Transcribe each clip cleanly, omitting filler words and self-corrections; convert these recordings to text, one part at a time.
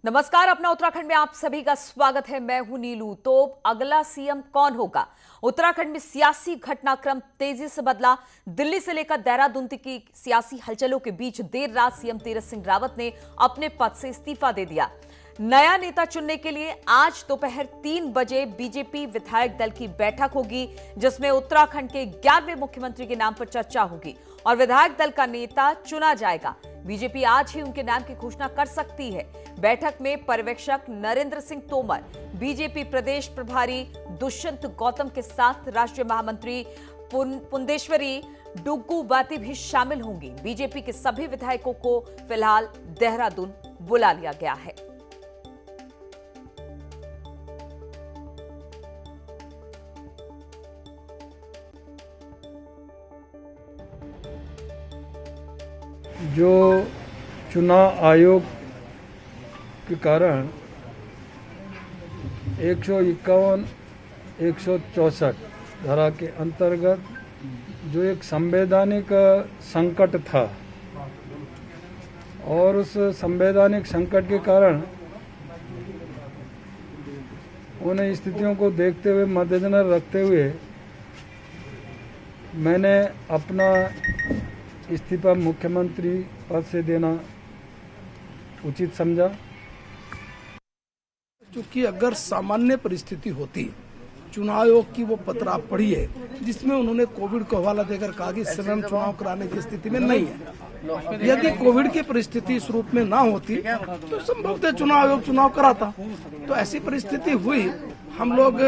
नमस्कार, अपना उत्तराखंड में आप सभी का स्वागत है। मैं हूं नीलू। तो अगला सीएम कौन होगा? उत्तराखंड में सियासी घटनाक्रम तेजी से बदला। दिल्ली से लेकर देहरादून तक की सियासी हलचलों के बीच देर रात सीएम तीरथ सिंह रावत ने अपने पद से इस्तीफा दे दिया। नया नेता चुनने के लिए आज दोपहर 3 बजे बीजेपी विधायक दल की बैठक होगी, जिसमें उत्तराखंड के 11वें मुख्यमंत्री के नाम पर चर्चा होगी और विधायक दल का नेता चुना जाएगा। बीजेपी आज ही उनके नाम की घोषणा कर सकती है। बैठक में पर्यवेक्षक नरेंद्र सिंह तोमर, बीजेपी प्रदेश प्रभारी दुष्यंत गौतम के साथ राष्ट्रीय महामंत्री पुंदेश्वरी डुग्गू बाती भी शामिल होंगी। बीजेपी के सभी विधायकों को फिलहाल देहरादून बुला लिया गया है। जो चुनाव आयोग के कारण 151, 164 धारा के अंतर्गत जो एक संवैधानिक संकट था और उस संवैधानिक संकट के कारण उन स्थितियों को देखते हुए, मद्देनजर रखते हुए मैंने अपना इस्तीफा मुख्यमंत्री पद से देना उचित समझा। क्योंकि अगर सामान्य परिस्थिति होती, चुनाव आयोग की वो पत्र आप पढ़िए जिसमें उन्होंने कोविड को हवाला देकर कहा कि इस समय हम चुनाव कराने की स्थिति में नहीं है। यदि कोविड की परिस्थिति इस रूप में ना होती तो संभवतः चुनाव आयोग चुनाव कराता। तो ऐसी परिस्थिति हुई। हम लोग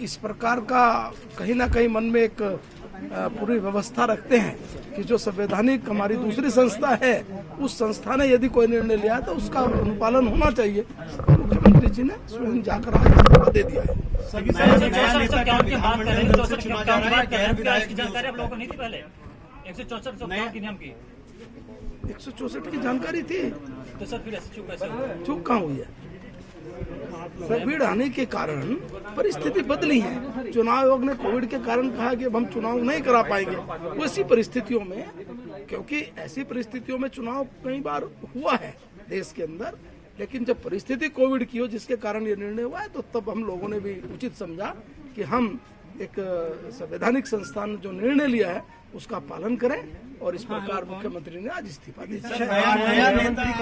इस प्रकार का कहीं ना कहीं मन में एक पूरी व्यवस्था रखते हैं कि जो संवैधानिक हमारी दूसरी संस्था है, उस संस्था ने यदि कोई निर्णय लिया तो उसका अनुपालन होना चाहिए। मुख्यमंत्री जी ने स्वयं जाकर आज इस्तीफा दे दिया है। की 164 की जानकारी थी तो सर फिर चूक कहाँ हुई है? कोविड आने के कारण परिस्थिति बदली है। चुनाव आयोग ने कोविड के कारण कहा कि अब हम चुनाव नहीं करा पाएंगे। वैसी परिस्थितियों में, क्योंकि ऐसी परिस्थितियों में चुनाव कई बार हुआ है देश के अंदर, लेकिन जब परिस्थिति कोविड की हो जिसके कारण ये निर्णय हुआ है, तो तब हम लोगों ने भी उचित समझा कि हम एक संवैधानिक संस्थान ने जो निर्णय लिया है उसका पालन करें, और इस प्रकार मुख्यमंत्री ने आज इस्तीफा दे दिया।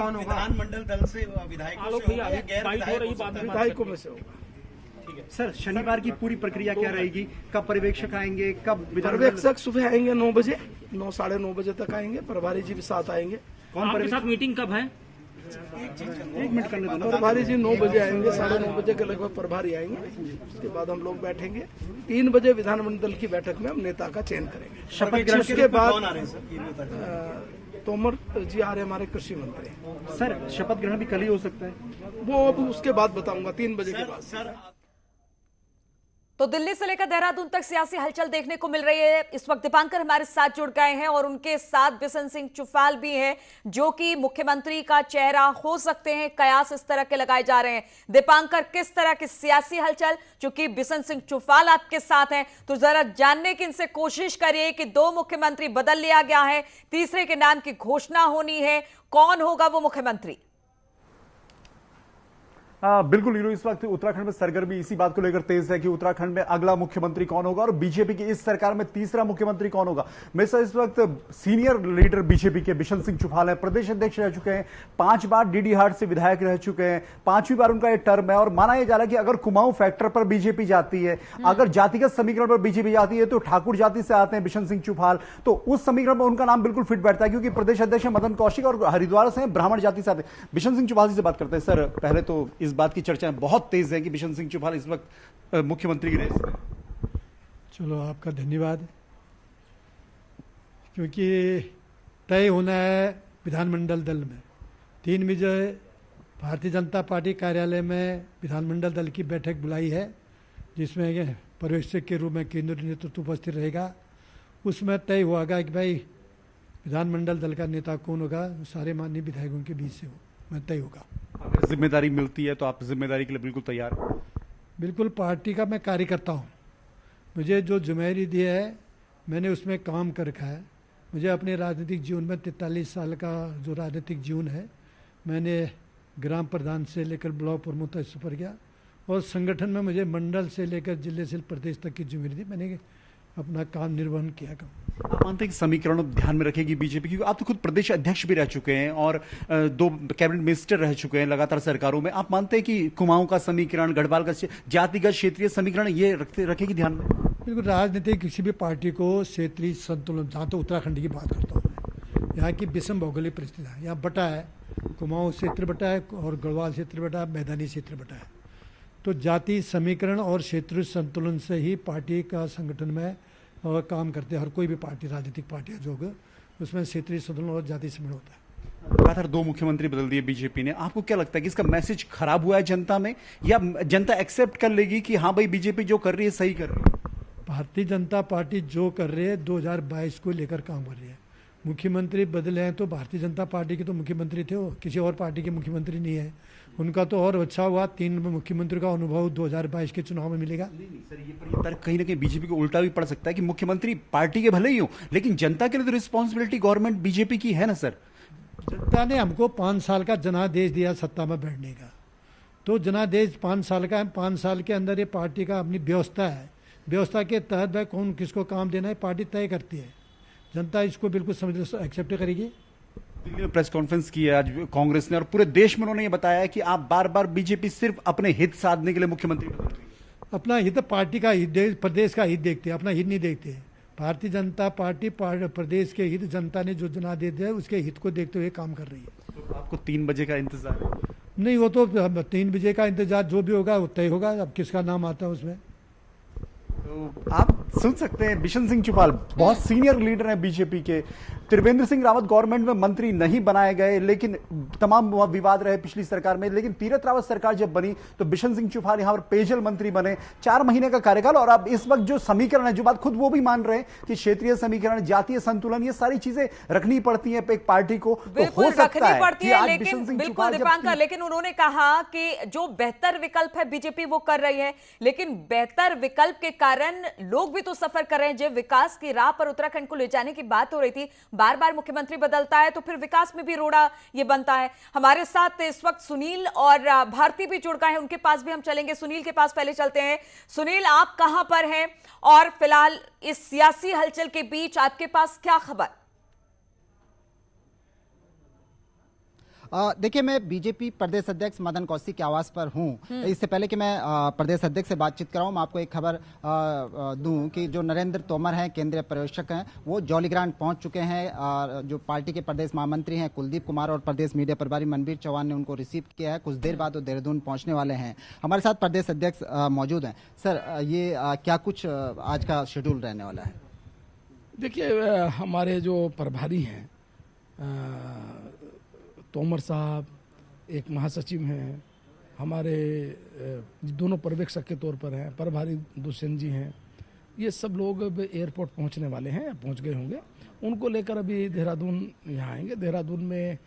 विधानमंडल दल से विधायकों में से होगा। सर, शनिवार की पूरी प्रक्रिया क्या रहेगी? कब पर्यवेक्षक आएंगे? कब पर्यवेक्षक सुबह आएंगे 9 बजे, 9 साढ़े 9 बजे तक आएंगे। प्रभारी जी भी साथ आएंगे। कौन आपके साथ मीटिंग कब है? एक मिनट करने दो। प्रभारी जी 9 बजे आएंगे, साढ़े 9 बजे के लगभग प्रभारी आएंगे। उसके बाद हम लोग बैठेंगे। 3 बजे विधानमंडल की बैठक में हम नेता का चयन करेंगे। शपथ ग्रहण उसके बाद तोमर जी आ रहे, हमारे कृषि मंत्री। सर, शपथ ग्रहण भी कल ही हो सकता है? वो अब उसके बाद बताऊंगा, 3 बजे के बाद। तो दिल्ली से लेकर देहरादून तक सियासी हलचल देखने को मिल रही है। इस वक्त दीपांकर हमारे साथ जुड़ गए हैं और उनके साथ बिशन सिंह चुफाल भी हैं, जो कि मुख्यमंत्री का चेहरा हो सकते हैं। कयास इस तरह के लगाए जा रहे हैं। दीपांकर, किस तरह की सियासी हलचल, चूंकि बिशन सिंह चुफाल आपके साथ हैं, तो जरा जानने की इनसे कोशिश करिए कि 2 मुख्यमंत्री बदल लिया गया है, तीसरे के नाम की घोषणा होनी है, कौन होगा वो मुख्यमंत्री? बिल्कुल नीरू, इस वक्त उत्तराखंड में सरगर्मी इसी बात को लेकर तेज है कि उत्तराखंड में अगला मुख्यमंत्री कौन होगा और बीजेपी की इस सरकार में तीसरा मुख्यमंत्री कौन होगा। मेरे साथ इस वक्त सीनियर लीडर बीजेपी के बिशन सिंह चुफाल है, प्रदेश अध्यक्ष रह चुके हैं, 5 बार डीडी हाट से विधायक रह चुके हैं, 5वीं बार उनका ये टर्म है। और माना यह जा रहा है कि अगर कुमाऊं फैक्टर पर बीजेपी जाती है, अगर जातिगत समीकरण पर बीजेपी जाती है, तो ठाकुर जाति से आते हैं बिशन सिंह चुफाल, तो उस समीकरण में उनका नाम बिल्कुल फिट बैठता है, क्योंकि प्रदेश अध्यक्ष मदन कौशिक और हरिद्वार से ब्राह्मण जाति से आते हैं। बिशन सिंह चुफाल जी से बात करते हैं। सर, पहले तो इस बात की चर्चा बहुत तेज है कि बिशन सिंह चुफाल इस वक्त मुख्यमंत्री की रेस में। चलो, आपका धन्यवाद, क्योंकि तय होना है विधानमंडल दल में। 3 बजे भारतीय जनता पार्टी कार्यालय में विधानमंडल दल की बैठक बुलाई है, जिसमें पर्यवेक्षक के रूप में केंद्रीय नेतृत्व उपस्थित रहेगा। उसमें तय होगा कि भाई विधानमंडल दल का नेता कौन होगा। सारे माननीय विधायकों के बीच से में तय होगा। अगर जिम्मेदारी मिलती है तो आप जिम्मेदारी के लिए बिल्कुल तैयार हैं? बिल्कुल, पार्टी का मैं कार्यकर्ता हूँ। मुझे जो जिम्मेदारी दी है मैंने उसमें काम कर रखा है। मुझे अपने राजनीतिक जीवन में 43 साल का जो राजनीतिक जीवन है, मैंने ग्राम प्रधान से लेकर ब्लॉक प्रमुख तक पर गया, और संगठन में मुझे मंडल से लेकर जिले से प्रदेश तक की जिम्मेदारी दी। मैंने अपना काम निर्वहन किया। आप मानते हैं कि समीकरणों ध्यान में रखेगी बीजेपी, क्योंकि आप तो खुद प्रदेश अध्यक्ष भी रह चुके हैं और 2 कैबिनेट मिनिस्टर रह चुके हैं लगातार सरकारों में। आप मानते हैं कि कुमाऊं का समीकरण, गढ़वाल का जातिगत क्षेत्रीय समीकरण ये रखेगी ध्यान में? बिल्कुल, राजनीतिक किसी भी पार्टी को क्षेत्रीय संतुलन, जहाँ तो उत्तराखंड की बात करता हूँ, यहाँ की विषम भौगोलिक परिस्थिति है, यहाँ बटा है, कुमाऊं क्षेत्र बटा है और गढ़वाल क्षेत्र बटा है, मैदानी क्षेत्र बटा है। तो जाति समीकरण और क्षेत्रीय संतुलन से ही पार्टी का संगठन में काम करते हैं। हर कोई भी पार्टी, राजनीतिक पार्टियां जो होगा उसमें क्षेत्रीय संतुलन और जाति समीकरण होता है। लगातार 2 मुख्यमंत्री बदल दिए बीजेपी ने। आपको क्या लगता है कि इसका मैसेज खराब हुआ है जनता में, या जनता एक्सेप्ट कर लेगी कि हाँ भाई बीजेपी जो कर रही है सही कर रही है? भारतीय जनता पार्टी जो कर रही है 2022 को लेकर काम कर रही है। मुख्यमंत्री बदले हैं तो भारतीय जनता पार्टी के तो मुख्यमंत्री थे, वो किसी और पार्टी के मुख्यमंत्री नहीं है। उनका तो और अच्छा हुआ, 3 मुख्यमंत्री का अनुभव 2022 के चुनाव में मिलेगा। नहीं सर, ये तर्क कहीं ना कहीं बीजेपी को उल्टा भी पड़ सकता है कि मुख्यमंत्री पार्टी के भले ही हो, लेकिन जनता के लिए तो रिस्पॉन्सिबिलिटी गवर्नमेंट बीजेपी की है ना सर। जनता ने हमको 5 साल का जनादेश दिया सत्ता में बैठने का, तो जनादेश 5 साल का है। 5 साल के अंदर ये पार्टी का अपनी व्यवस्था है, व्यवस्था के तहत भाई कौन किसको काम देना है पार्टी तय करती है। जनता इसको बिल्कुल समझ एक्सेप्ट करेगी। दिल्ली में प्रेस कॉन्फ्रेंस की है आज कांग्रेस ने, और पूरे देश में उन्होंने ये बताया कि आप बार बार बीजेपी सिर्फ अपने हित साधने के लिए मुख्यमंत्री बदल रही है। अपना हित, पार्टी का हित, प्रदेश का हित देखते हैं, अपना हित नहीं देखते। भारतीय जनता पार्टी प्रदेश के हित, जनता ने जो जनादेश दिया उसके हित को देखते हुए काम कर रही है। तो आपको 3 बजे का इंतजार है? नहीं, वो तो 3 बजे का इंतजार जो भी होगा वो तय होगा। अब किसका नाम आता है उसमें तो आप सुन सकते हैं बिशन सिंह चुफाल बहुत सीनियर लीडर हैं बीजेपी के। त्रिवेंद्र सिंह रावत गवर्नमेंट में मंत्री नहीं बनाए गए, लेकिन तमाम विवाद रहे पिछली सरकार में। लेकिन तीरथ रावत सरकार जब बनी तो बिशन सिंह चुफाल यहां पर पेयजल मंत्री बने, 4 महीने का कार्यकाल। और अब इस वक्त जो समीकरण है, जो बात खुद वो भी मान रहे हैं कि क्षेत्रीय समीकरण, जातीय संतुलन, ये सारी चीजें रखनी पड़ती है एक पार्टी को। तो हो सकता है कि आज बिशन सिंह बिल्कुल दीपांकर, लेकिन उन्होंने कहा कि जो बेहतर विकल्प है बीजेपी वो कर रही है, लेकिन बेहतर विकल्प के कारण लोग भी तो सफर कर रहे हैं। जब विकास की राह पर उत्तराखंड को ले जाने की बात हो रही थी, बार बार मुख्यमंत्री बदलता है तो फिर विकास में भी रोड़ा ये बनता है। हमारे साथ इस वक्त सुनील और भारती भी जुड़ गए हैं, उनके पास भी हम चलेंगे। सुनील के पास पहले चलते हैं। सुनील, आप कहां पर हैं और फिलहाल इस सियासी हलचल के बीच आपके पास क्या खबर? देखिए, मैं बीजेपी प्रदेश अध्यक्ष मदन कौशिक के आवास पर हूं। इससे पहले कि मैं प्रदेश अध्यक्ष से बातचीत कराऊं, मैं आपको एक खबर दूं कि जो नरेंद्र तोमर हैं, केंद्रीय पर्यवेक्षक हैं, वो जौलीग्रांट पहुंच चुके हैं। जो पार्टी के प्रदेश महामंत्री हैं कुलदीप कुमार और प्रदेश मीडिया प्रभारी मनवीर चौहान ने उनको रिसीव किया है। कुछ देर बाद वो देहरादून पहुंचने वाले हैं। हमारे साथ प्रदेश अध्यक्ष मौजूद हैं। सर, ये क्या कुछ आज का शेड्यूल रहने वाला है? देखिए, हमारे जो प्रभारी हैं तोमर साहब, एक महासचिव हैं, हमारे दोनों पर्यवेक्षक के तौर पर हैं, प्रभारी दुष्यंत जी हैं, ये सब लोग अब एयरपोर्ट पहुंचने वाले हैं, पहुंच गए होंगे। उनको लेकर अभी देहरादून यहाँ आएंगे। देहरादून में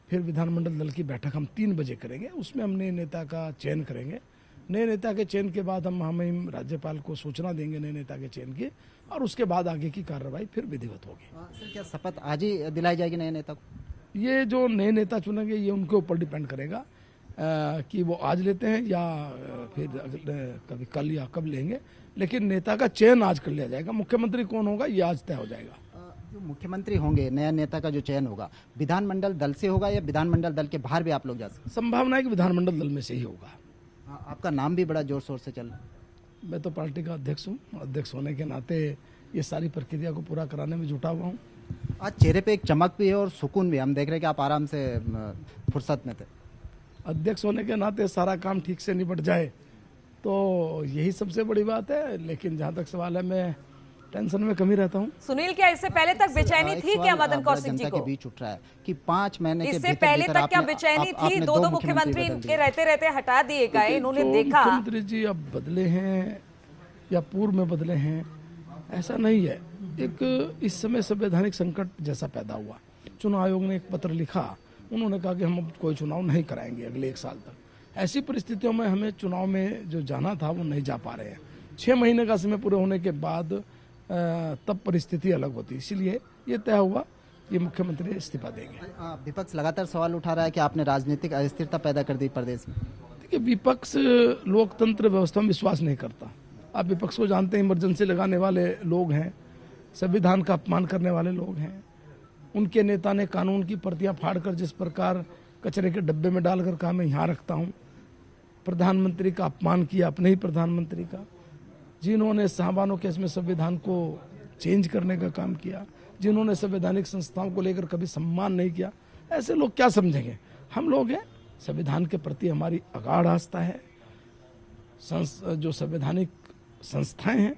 फिर विधानमंडल दल की बैठक हम 3 बजे करेंगे। उसमें हम नए नेता का चयन करेंगे। नए नेता के चयन के बाद हम राज्यपाल को सूचना देंगे नए नेता के चयन की, और उसके बाद आगे की कार्रवाई फिर विधिवत होगी। सर, क्या शपथ आज ही दिलाई जाएगी नए नेता को? ये जो नए नेता चुनेंगे ये उनके ऊपर डिपेंड करेगा कि वो आज लेते हैं या फिर कभी कल या कब लेंगे, लेकिन नेता का चयन आज कर लिया जाएगा। मुख्यमंत्री कौन होगा ये आज तय हो जाएगा। जो मुख्यमंत्री होंगे, नया नेता का जो चयन होगा, विधानमंडल दल से होगा या विधानमंडल दल के बाहर भी आप लोग जा सकते हैं? संभावना है कि विधानमंडल दल में से ही होगा। आपका नाम भी बड़ा जोर शोर से चल रहा है। मैं तो पार्टी का अध्यक्ष हूँ, अध्यक्ष होने के नाते ये सारी प्रक्रिया को पूरा कराने में जुटा हुआ हूँ। आज चेहरे पे एक चमक भी है और सुकून भी। हम देख रहे हैं कि आप आराम से फुर्सत में थे। अध्यक्ष होने के नाते सारा काम ठीक से निपट जाए तो यही सबसे बड़ी बात है। लेकिन जहाँ तक सवाल है, मैं टेंशन में कमी रहता हूँ। सुनील, क्या इससे पहले तक बेचैनी थी क्या मदन कौशिक जी को? के बीच उठ रहा है कि 5 महीने के इससे पहले तक क्या बेचैनी थी? 2 मुख्यमंत्री इनके रहते रहते हटा दिए गए, इन्होंने देखा। मुख्यमंत्री जी अब बदले हैं या पूर्व में बदले हैं, ऐसा नहीं है। एक इस समय संवैधानिक संकट जैसा पैदा हुआ। चुनाव आयोग ने एक पत्र लिखा, उन्होंने कहा कि हम अब कोई चुनाव नहीं कराएंगे अगले 1 साल तक। ऐसी परिस्थितियों में हमें चुनाव में जो जाना था वो नहीं जा पा रहे हैं। 6 महीने का समय पूरे होने के बाद तब परिस्थिति अलग होती, इसीलिए ये तय हुआ ये मुख्यमंत्री इस्तीफा देंगे। विपक्ष लगातार सवाल उठा रहा है कि आपने राजनीतिक अस्थिरता पैदा कर दी प्रदेश में। देखिए, विपक्ष लोकतंत्र व्यवस्था में विश्वास नहीं करता। आप विपक्ष को जानते हैं, इमरजेंसी लगाने वाले लोग हैं, संविधान का अपमान करने वाले लोग हैं। उनके नेता ने कानून की प्रतियां फाड़कर जिस प्रकार कचरे के डब्बे में डालकर कहा मैं यहाँ रखता हूँ, प्रधानमंत्री का अपमान किया, अपने ही प्रधानमंत्री का, जिन्होंने शाहबानो केस में संविधान को चेंज करने का काम किया, जिन्होंने संवैधानिक संस्थाओं को लेकर कभी सम्मान नहीं किया, ऐसे लोग क्या समझेंगे? हम लोग हैं, संविधान के प्रति हमारी अगाध आस्था है। जो संवैधानिक संस्थाएं हैं,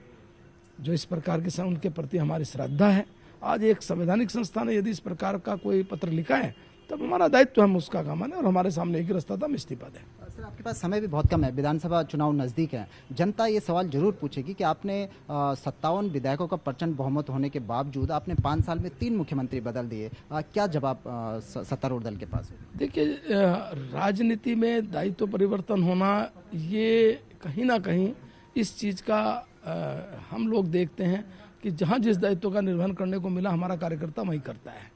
जो इस प्रकार के उनके प्रति हमारी श्रद्धा है। आज एक संवैधानिक संस्था ने यदि इस प्रकार का कोई पत्र लिखा है, तब हमारा दायित्व हम उसका काम माने, और हमारे सामने एक ही रास्ता था, हम इस्तीफा दें। सर, आपके पास समय भी बहुत कम है, विधानसभा चुनाव नजदीक है। जनता ये सवाल जरूर पूछेगी कि आपने 57 विधायकों का प्रचंड बहुमत होने के बावजूद आपने 5 साल में 3 मुख्यमंत्री बदल दिए। क्या जवाब सत्तारूढ़ दल के पास है? देखिए, राजनीति में दायित्व परिवर्तन होना, ये कहीं ना कहीं इस चीज़ का हम लोग देखते हैं कि जहाँ जिस दायित्व का निर्वहन करने को मिला, हमारा कार्यकर्ता वही करता है।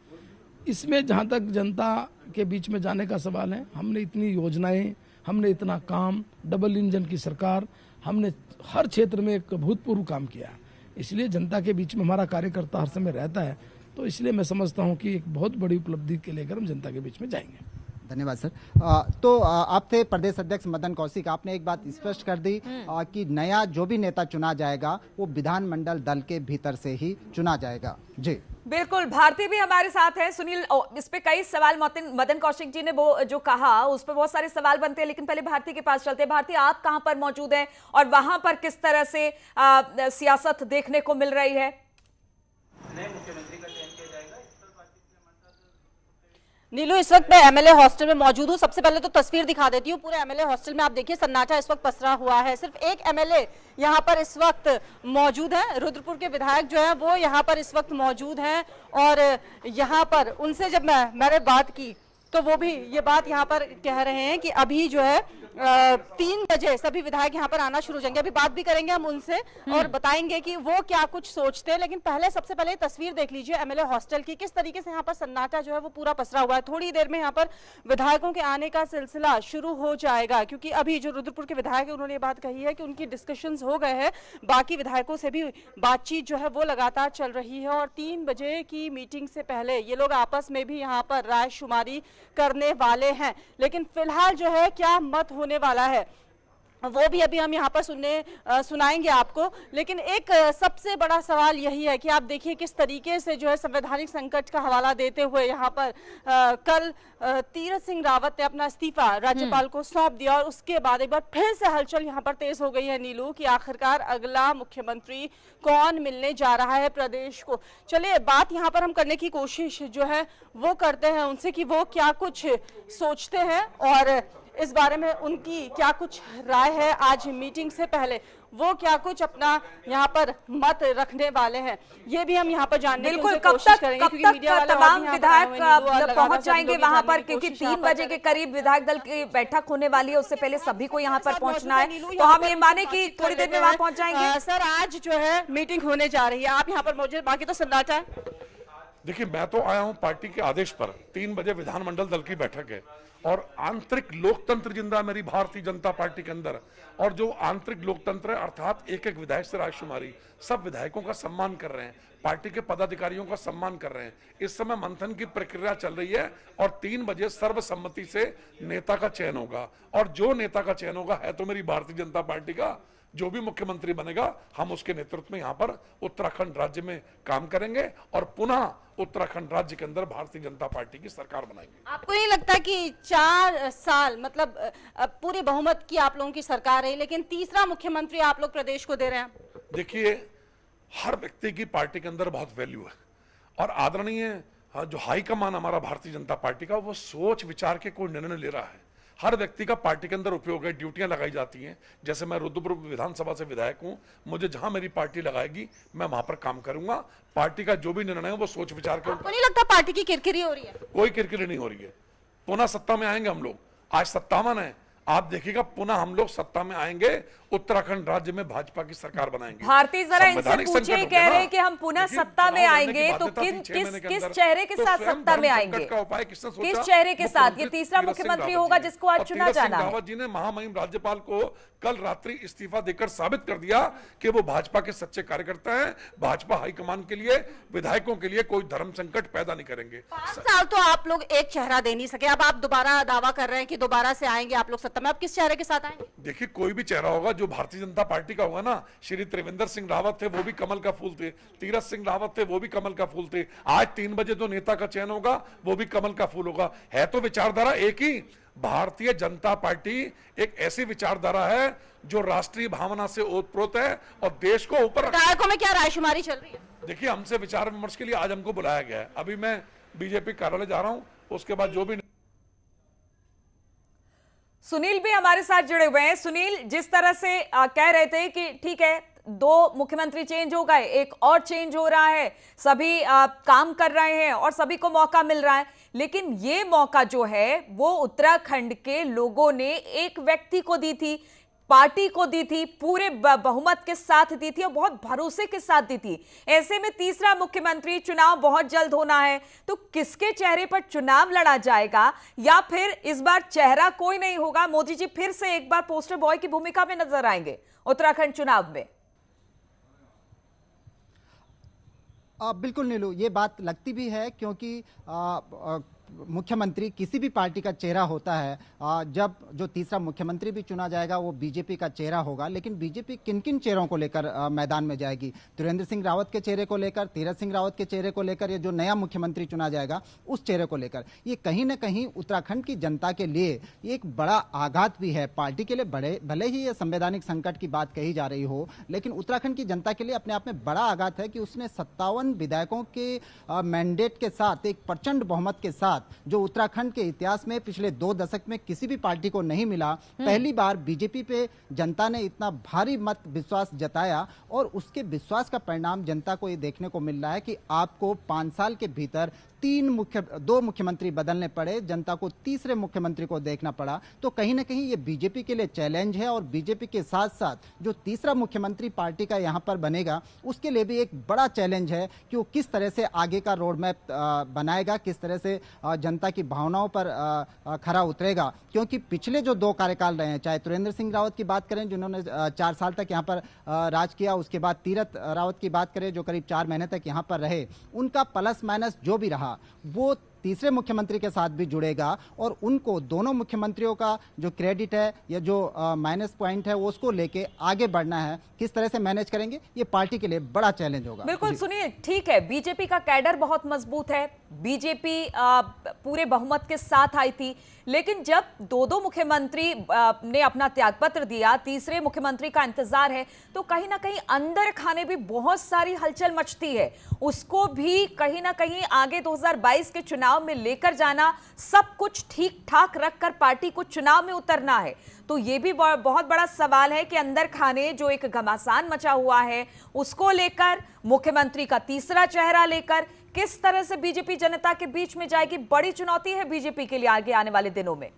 इसमें जहाँ तक जनता के बीच में जाने का सवाल है, हमने इतनी योजनाएं, हमने इतना काम, डबल इंजन की सरकार, हमने हर क्षेत्र में एक भूतपूर्व काम किया। इसलिए जनता के बीच में हमारा कार्यकर्ता हर समय रहता है। तो इसलिए मैं समझता हूँ कि एक बहुत बड़ी उपलब्धि के लेकर हम जनता के बीच में जाएंगे। धन्यवाद सर। आप थे प्रदेश अध्यक्ष मदन कौशिक। आपने एक बात स्पष्ट कर दी कि नया जो भी नेता चुना जाएगा वो विधानमंडल दल के भीतर से ही चुना जाएगा। जी बिल्कुल, भारती भी हमारे साथ है। सुनील, इस पे कई सवाल मदन कौशिक जी ने वो जो कहा उस पर बहुत सारे सवाल बनते हैं, लेकिन पहले भारती के पास चलते हैं। भारती, आप कहां पर मौजूद हैं और वहां पर किस तरह से सियासत देखने को मिल रही है? नीलू, इस वक्त मैं एमएलए हॉस्टल में मौजूद हूँ। सबसे पहले तो तस्वीर दिखा देती हूँ। पूरे एमएलए हॉस्टल में आप देखिए सन्नाटा इस वक्त पसरा हुआ है। सिर्फ एक एमएलए यहाँ पर इस वक्त मौजूद है। रुद्रपुर के विधायक जो है वो यहाँ पर इस वक्त मौजूद हैं, और यहाँ पर उनसे जब मैंने बात की तो वो भी ये बात यहाँ पर कह रहे हैं कि अभी जो है 3 बजे सभी विधायक यहाँ पर आना शुरू हो जाएंगे। अभी बात भी करेंगे हम उनसे और बताएंगे कि वो क्या कुछ सोचते हैं। लेकिन पहले सबसे पहले तस्वीर देख लीजिए एमएलए हॉस्टल की, किस तरीके से यहाँ पर सन्नाटा जो है वो पूरा पसरा हुआ है। थोड़ी देर में यहाँ पर विधायकों के आने का सिलसिला शुरू हो जाएगा, क्योंकि अभी जो रुद्रपुर के विधायक है उन्होंने ये बात कही है कि उनकी डिस्कशंस हो गए हैं, बाकी विधायकों से भी बातचीत जो है वो लगातार चल रही है। और 3 बजे की मीटिंग से पहले ये लोग आपस में भी यहाँ पर राय शुमारी करने वाले हैं। लेकिन फिलहाल जो है क्या मत होने वाला है वो भी अभी हम यहाँ पर सुनाएंगे आपको। लेकिन एक सबसे बड़ा सवाल यही है कि आप देखिए किस तरीके से जो है संवैधानिक संकट का हवाला देते हुए यहाँ पर कल तीरथ सिंह रावत ने अपना इस्तीफा राज्यपाल को सौंप दिया, और उसके बाद एक बार फिर से हलचल यहाँ पर तेज हो गई है नीलू कि आखिरकार अगला मुख्यमंत्री कौन मिलने जा रहा है प्रदेश को। चलिए बात यहाँ पर हम करने की कोशिश जो है वो करते हैं उनसे कि वो क्या कुछ सोचते हैं और इस बारे में उनकी क्या कुछ राय है। आज मीटिंग से पहले वो क्या कुछ अपना यहाँ पर मत रखने वाले हैं, ये भी हम यहाँ पर जानने की कोशिश करेंगे। क्योंकि मीडिया वाले तमाम विधायक पहुंच जाएंगे वहां पर, क्योंकि 3 बजे के करीब विधायक दल की बैठक होने वाली है। उससे पहले सभी को यहाँ पर पहुंचना है, तो हम ये माने कि थोड़ी देर में वहां पहुंच जाएंगे। सर, आज जो है मीटिंग होने जा रही है, आप यहाँ पर मौजूद, बाकी तो सन्नाटा है। देखिए, मैं तो आया हूं पार्टी के आदेश पर। 3 बजे विधानमंडल दल की बैठक है और आंतरिक लोकतंत्र जिंदा मेरी भारतीय जनता पार्टी के अंदर। और जो आंतरिक लोकतंत्र है अर्थात एक एक विधायक से राजकुमारी, सब विधायकों का सम्मान कर रहे हैं, पार्टी के पदाधिकारियों का सम्मान कर रहे हैं। इस समय मंथन की प्रक्रिया चल रही है और 3 बजे सर्वसम्मति से नेता का चयन होगा। और जो नेता का चयन होगा है तो मेरी भारतीय जनता पार्टी का, जो भी मुख्यमंत्री बनेगा हम उसके नेतृत्व में यहाँ पर उत्तराखंड राज्य में काम करेंगे और पुनः उत्तराखंड राज्य के अंदर भारतीय जनता पार्टी की सरकार बनाएंगे। आपको नहीं लगता कि 4 साल मतलब पूरे बहुमत की आप लोगों की सरकार है, लेकिन तीसरा मुख्यमंत्री आप लोग प्रदेश को दे रहे हैं? देखिए, हर व्यक्ति की पार्टी के अंदर बहुत वैल्यू है और आदरणीय जो हाईकमान हमारा भारतीय जनता पार्टी का, वो सोच विचार के कोई निर्णय ले रहा है। हर व्यक्ति का पार्टी के अंदर उपयोग है, ड्यूटियां लगाई जाती हैं। जैसे मैं रुद्रपुर विधानसभा से विधायक हूं, मुझे जहां मेरी पार्टी लगाएगी मैं वहां पर काम करूंगा। पार्टी का जो भी निर्णय है वो सोच विचार कर। आपको नहीं लगता पार्टी की किरकिरी हो रही है? कोई किरकिरी नहीं हो रही है। पुनः सत्ता में आएंगे हम लोग। आज 57 है, आप देखिएगा पुनः हम लोग सत्ता में आएंगे, उत्तराखंड राज्य में भाजपा की सरकार बनाएंगे। भारती जरा इनसे संवैधानिक पूछे, संकट हो कह गया रहे ना। हैं कि हम पुनः देखिए, सत्ता में चुनाव लड़ने आएंगे की तो बाध्यता थी 6 महीने के किस अंदर। चेहरे के तो साथ स्वयं सत्ता धर्म में संकट आएंगे, का उपाय किसने सोचा? किस चेहरे के साथ? ये मुख्यमंत्री तीसरा तीरथ सिंह मुख्यमंत्री रावत होगा जी। जिसको आज और चुना तीरथ सिंह जाना है। रावत जी ने महामहिम राज्यपाल को कल रात्रि इस्तीफा देकर साबित कर दिया कि वो भाजपा के सच्चे कार्यकर्ता हैं। भाजपा हाईकमान के लिए, विधायकों के लिए कोई धर्म संकट पैदा नहीं करेंगे। 5 साल तो आप लोग एक चेहरा दे नहीं सके, अब आप दोबारा दावा कर रहे हैं कि दोबारा से आएंगे आप लोग सत्ता में। आप किस चेहरे के साथ आएंगे? देखिए, कोई भी चेहरा होगा जो भारतीय जनता पार्टी का होगा ना। श्री त्रिवेंद्र सिंह रावत थे, वो भी कमल का फूल थे। तीरथ सिंह रावत थे, वो भी कमल का फूल थे। आज 3 बजे जो नेता का चयन होगा वो भी कमल का फूल होगा। है तो विचारधारा एक ही। भारतीय जनता पार्टी एक ऐसी विचारधारा है जो राष्ट्रीय भावना से ओतप्रोत है और देश को ऊपर। विधायकों में क्या रायशुमारी चल रही है? देखिए, हमसे विचार विमर्श के लिए आज हमको बुलाया गया है। अभी मैं बीजेपी कार्यालय जा रहा हूं, उसके बाद जो भी। सुनील भी हमारे साथ जुड़े हुए हैं। सुनील, जिस तरह से कह रहे थे कि ठीक है 2 मुख्यमंत्री चेंज हो गए, एक और चेंज हो रहा है, सभी काम कर रहे हैं और सभी को मौका मिल रहा है, लेकिन ये मौका जो है वो उत्तराखंड के लोगों ने एक व्यक्ति को दी थी, पार्टी को दी थी, पूरे बहुमत के साथ दी थी और बहुत भरोसे के साथ दी थी। ऐसे में तीसरा मुख्यमंत्री चुनाव बहुत जल्द होना है, तो किसके चेहरे पर चुनाव लड़ा जाएगा? या फिर इस बार चेहरा कोई नहीं होगा, मोदी जी फिर से एक बार पोस्टर बॉय की भूमिका में नजर आएंगे उत्तराखंड चुनाव में? बिल्कुल नीलू, ये बात लगती भी है क्योंकि मुख्यमंत्री किसी भी पार्टी का चेहरा होता है। जब जो तीसरा मुख्यमंत्री भी चुना जाएगा वो बीजेपी का चेहरा होगा, लेकिन बीजेपी किन किन चेहरों को लेकर मैदान में जाएगी? त्रिवेंद्र सिंह रावत के चेहरे को लेकर, तीरथ सिंह रावत के चेहरे को लेकर, या जो नया मुख्यमंत्री चुना जाएगा उस चेहरे को लेकर। ये कहीं ना कहीं उत्तराखंड की जनता के लिए एक बड़ा आघात भी है। पार्टी के लिए भले ही ये संवैधानिक संकट की बात कही जा रही हो, लेकिन उत्तराखंड की जनता के लिए अपने आप में बड़ा आघात है कि उसने 57 विधायकों के मैंडेट के साथ, एक प्रचंड बहुमत के साथ, जो उत्तराखंड के इतिहास में पिछले 2 दशक में किसी भी पार्टी को नहीं मिला, पहली बार बीजेपी पे जनता ने इतना भारी मत विश्वास जताया और उसके विश्वास का परिणाम जनता को ये देखने को मिल रहा है कि आपको 5 साल के भीतर 2 मुख्यमंत्री बदलने पड़े, जनता को तीसरे मुख्यमंत्री को देखना पड़ा। तो कहीं ना कहीं ये बीजेपी के लिए चैलेंज है और बीजेपी के साथ साथ जो तीसरा मुख्यमंत्री पार्टी का यहाँ पर बनेगा उसके लिए भी एक बड़ा चैलेंज है कि वो किस तरह से आगे का रोड मैप बनाएगा, किस तरह से जनता की भावनाओं पर खरा उतरेगा। क्योंकि पिछले जो 2 कार्यकाल रहे हैं, चाहे त्रिवेंद्र सिंह रावत की बात करें जिन्होंने 4 साल तक यहाँ पर राज किया, उसके बाद तीरथ रावत की बात करें जो करीब 4 महीने तक यहाँ पर रहे, उनका प्लस माइनस जो भी रहा वो तीसरे मुख्यमंत्री के साथ भी जुड़ेगा और उनको दोनों मुख्यमंत्रियों का जो क्रेडिट है या जो माइनस पॉइंट है वो उसको लेके आगे बढ़ना है। किस तरह से मैनेज करेंगे ये पार्टी के लिए बड़ा चैलेंज होगा। बिल्कुल सुनिए, ठीक है, बीजेपी का कैडर बहुत मजबूत है, बीजेपी पूरे बहुमत के साथ आई थी, लेकिन जब 2 मुख्यमंत्री ने अपना त्यागपत्र दिया, तीसरे मुख्यमंत्री का इंतजार है, तो कहीं ना कहीं अंदर खाने भी बहुत सारी हलचल मचती है। उसको भी कहीं ना कहीं आगे 2022 के चुनाव में लेकर जाना, सब कुछ ठीक ठाक रखकर पार्टी को चुनाव में उतरना है। तो ये भी बहुत बड़ा सवाल है कि अंदर खाने जो एक घमासान मचा हुआ है उसको लेकर, मुख्यमंत्री का तीसरा चेहरा लेकर किस तरह से बीजेपी जनता के बीच में जाएगी, बड़ी चुनौती है बीजेपी के लिए आगे आने वाले दिनों में।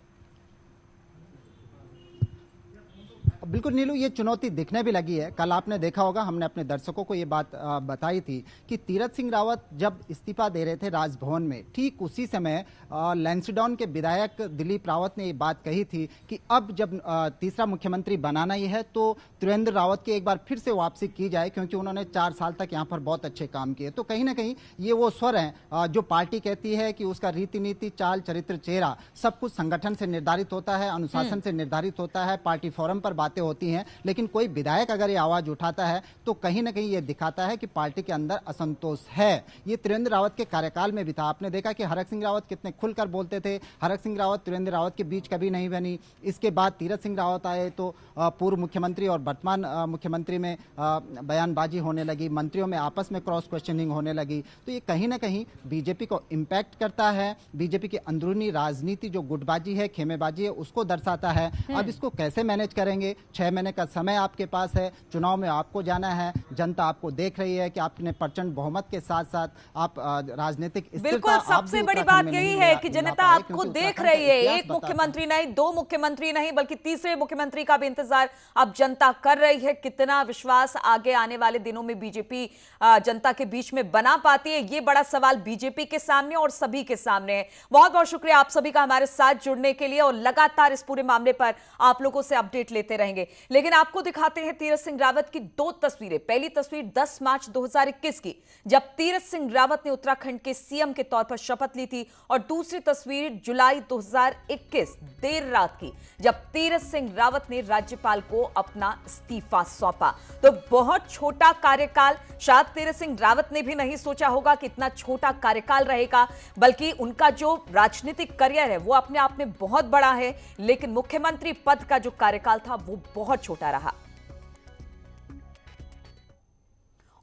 बिल्कुल नीलू, ये चुनौती दिखने भी लगी है। कल आपने देखा होगा, हमने अपने दर्शकों को ये बात बताई थी कि तीरथ सिंह रावत जब इस्तीफा दे रहे थे राजभवन में, ठीक उसी समय लैंसडाउन के विधायक दिलीप रावत ने ये बात कही थी कि अब जब तीसरा मुख्यमंत्री बनाना ही है तो त्रिवेंद्र रावत की एक बार फिर से वापसी की जाए, क्योंकि उन्होंने 4 साल तक यहाँ पर बहुत अच्छे काम किए। तो कहीं ना कहीं ये वो स्वर हैं जो पार्टी कहती है कि उसका रीति नीति, चाल चरित्र, चेहरा सब कुछ संगठन से निर्धारित होता है, अनुशासन से निर्धारित होता है, पार्टी फोरम पर बातें होती हैं। लेकिन कोई विधायक अगर ये आवाज उठाता है तो कहीं ना कहीं ये दिखाता है कि पार्टी के अंदर असंतोष है। ये त्रिवेंद्र रावत के कार्यकाल में भी था। आपने देखा कि हरक सिंह रावत कितने खुलकर बोलते थे, हरक सिंह रावत त्रिवेंद्र रावत के बीच कभी नहीं बनी। इसके बाद तीरथ सिंह रावत आए तो पूर्व मुख्यमंत्री और वर्तमान मुख्यमंत्री में बयानबाजी होने लगी, मंत्रियों में आपस में क्रॉस क्वेश्चनिंग होने लगी। तो ये कहीं ना कहीं बीजेपी को इम्पैक्ट करता है, बीजेपी की अंदरूनी राजनीति जो गुटबाजी है, खेमेबाजी है, उसको दर्शाता है। अब इसको कैसे मैनेज करेंगे, 6 महीने का समय आपके पास है, चुनाव में आपको जाना है, जनता आपको देख रही है कि आपने प्रचंड बहुमत के साथ साथ आप राजनीतिक स्थिरता बिल्कुल, आप सबसे भी बड़ी उत्तराखंड बात में यही नहीं है मिला- कि मिला जनता पाए, आपको क्योंकि देख उत्तराखंड रही का है। इतिहास एक बताता है। मुख्यमंत्री नहीं, 2 मुख्यमंत्री नहीं, बल्कि तीसरे मुख्यमंत्री का भी इंतजार अब जनता कर रही है। कितना विश्वास आगे आने वाले दिनों में बीजेपी जनता के बीच में बना पाती है, ये बड़ा सवाल बीजेपी के सामने और सभी के सामने है। बहुत बहुत शुक्रिया आप सभी का हमारे साथ जुड़ने के लिए, और लगातार इस पूरे मामले पर आप लोगों से अपडेट लेते रहेंगे। लेकिन आपको दिखाते हैं तीरथ सिंह रावत की 2 तस्वीरें। पहली तस्वीर 10 मार्च 2021 की, जब तीरथ सिंह रावत ने उत्तराखंड के सीएम के तौर पर शपथ ली थी, और दूसरी तस्वीर जुलाई 2021 देर रात की, जब तीरथ सिंह रावत ने राज्यपाल को अपना इस्तीफा सौंपा। तो बहुत छोटा कार्यकाल, शायद तीरथ सिंह रावत ने भी नहीं सोचा होगा कि इतना छोटा कार्यकाल रहेगा, बल्कि उनका जो राजनीतिक करियर है वो अपने आप में बहुत बड़ा है, लेकिन मुख्यमंत्री पद का जो कार्यकाल था वो बहुत छोटा रहा।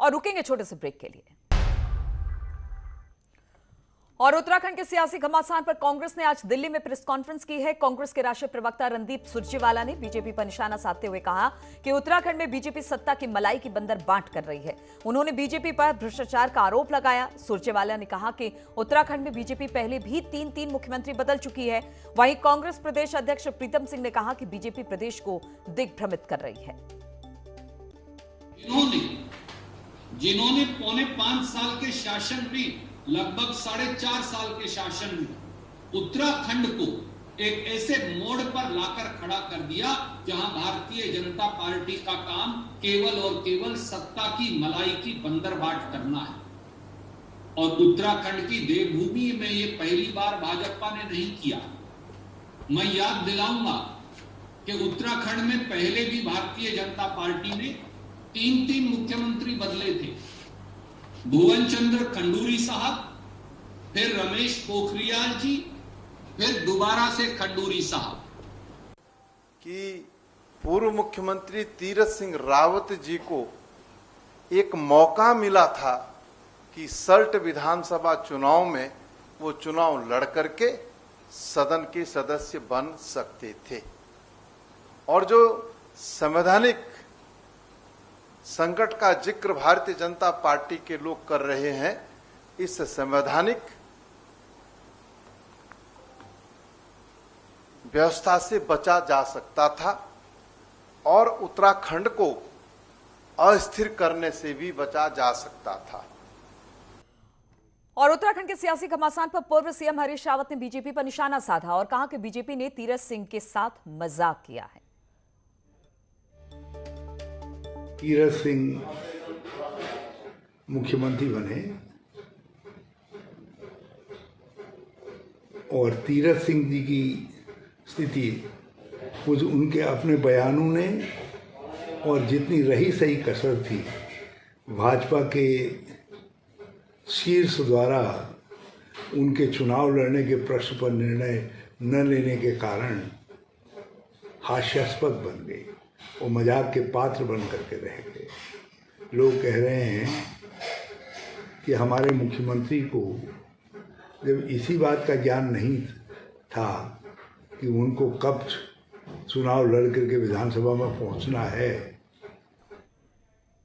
और रुकेंगे छोटे से ब्रेक के लिए। और उत्तराखंड के सियासी घमासान पर कांग्रेस ने आज दिल्ली में प्रेस कॉन्फ्रेंस की है। कांग्रेस के राष्ट्रीय प्रवक्ता रणदीप सुरजेवाला ने बीजेपी पर निशाना साधते हुए कहा कि उत्तराखंड में बीजेपी सत्ता की मलाई की बंदर बांट कर रही है। उन्होंने बीजेपी पर भ्रष्टाचार का आरोप लगाया। सुरजेवाला ने कहा कि उत्तराखंड में बीजेपी पहले भी 3 मुख्यमंत्री बदल चुकी है। वहीं कांग्रेस प्रदेश अध्यक्ष प्रीतम सिंह ने कहा कि बीजेपी प्रदेश को दिग्भ्रमित कर रही है। जिन्होंने 4.5 साल के शासन में, लगभग 4.5 साल के शासन में उत्तराखंड को एक ऐसे मोड़ पर लाकर खड़ा कर दिया जहां भारतीय जनता पार्टी का काम केवल और केवल सत्ता की मलाई की बंदरबाट करना है। और उत्तराखंड की देवभूमि में ये पहली बार भाजपा ने नहीं किया। मैं याद दिलाऊंगा कि उत्तराखंड में पहले भी भारतीय जनता पार्टी ने 3 मुख्यमंत्री बदले थे। भुवन चंद्र खंडूरी साहब, फिर रमेश पोखरियाल जी, फिर दोबारा से खंडूरी साहब। कि पूर्व मुख्यमंत्री तीरथ सिंह रावत जी को एक मौका मिला था कि सल्ट विधानसभा चुनाव में वो चुनाव लड़ करके सदन के सदस्य बन सकते थे। और जो संवैधानिक संकट का जिक्र भारतीय जनता पार्टी के लोग कर रहे हैं, इस संवैधानिक व्यवस्था से बचा जा सकता था और उत्तराखंड को अस्थिर करने से भी बचा जा सकता था। और उत्तराखंड के सियासी घमासान पर पूर्व सीएम हरीश रावत ने बीजेपी पर निशाना साधा और कहा कि बीजेपी ने तीरथ सिंह के साथ मजाक किया है। तीरथ सिंह मुख्यमंत्री बने और तीरथ सिंह जी की स्थिति कुछ उनके अपने बयानों ने और जितनी रही सही कसर थी भाजपा के शीर्ष द्वारा उनके चुनाव लड़ने के प्रश्न पर निर्णय न लेने के कारण हास्यास्पद बन गई, वो मजाक के पात्र बन करके रह गए। लोग कह रहे हैं कि हमारे मुख्यमंत्री को जब इसी बात का ज्ञान नहीं था कि उनको कब चुनाव लड़ करके विधानसभा में पहुंचना है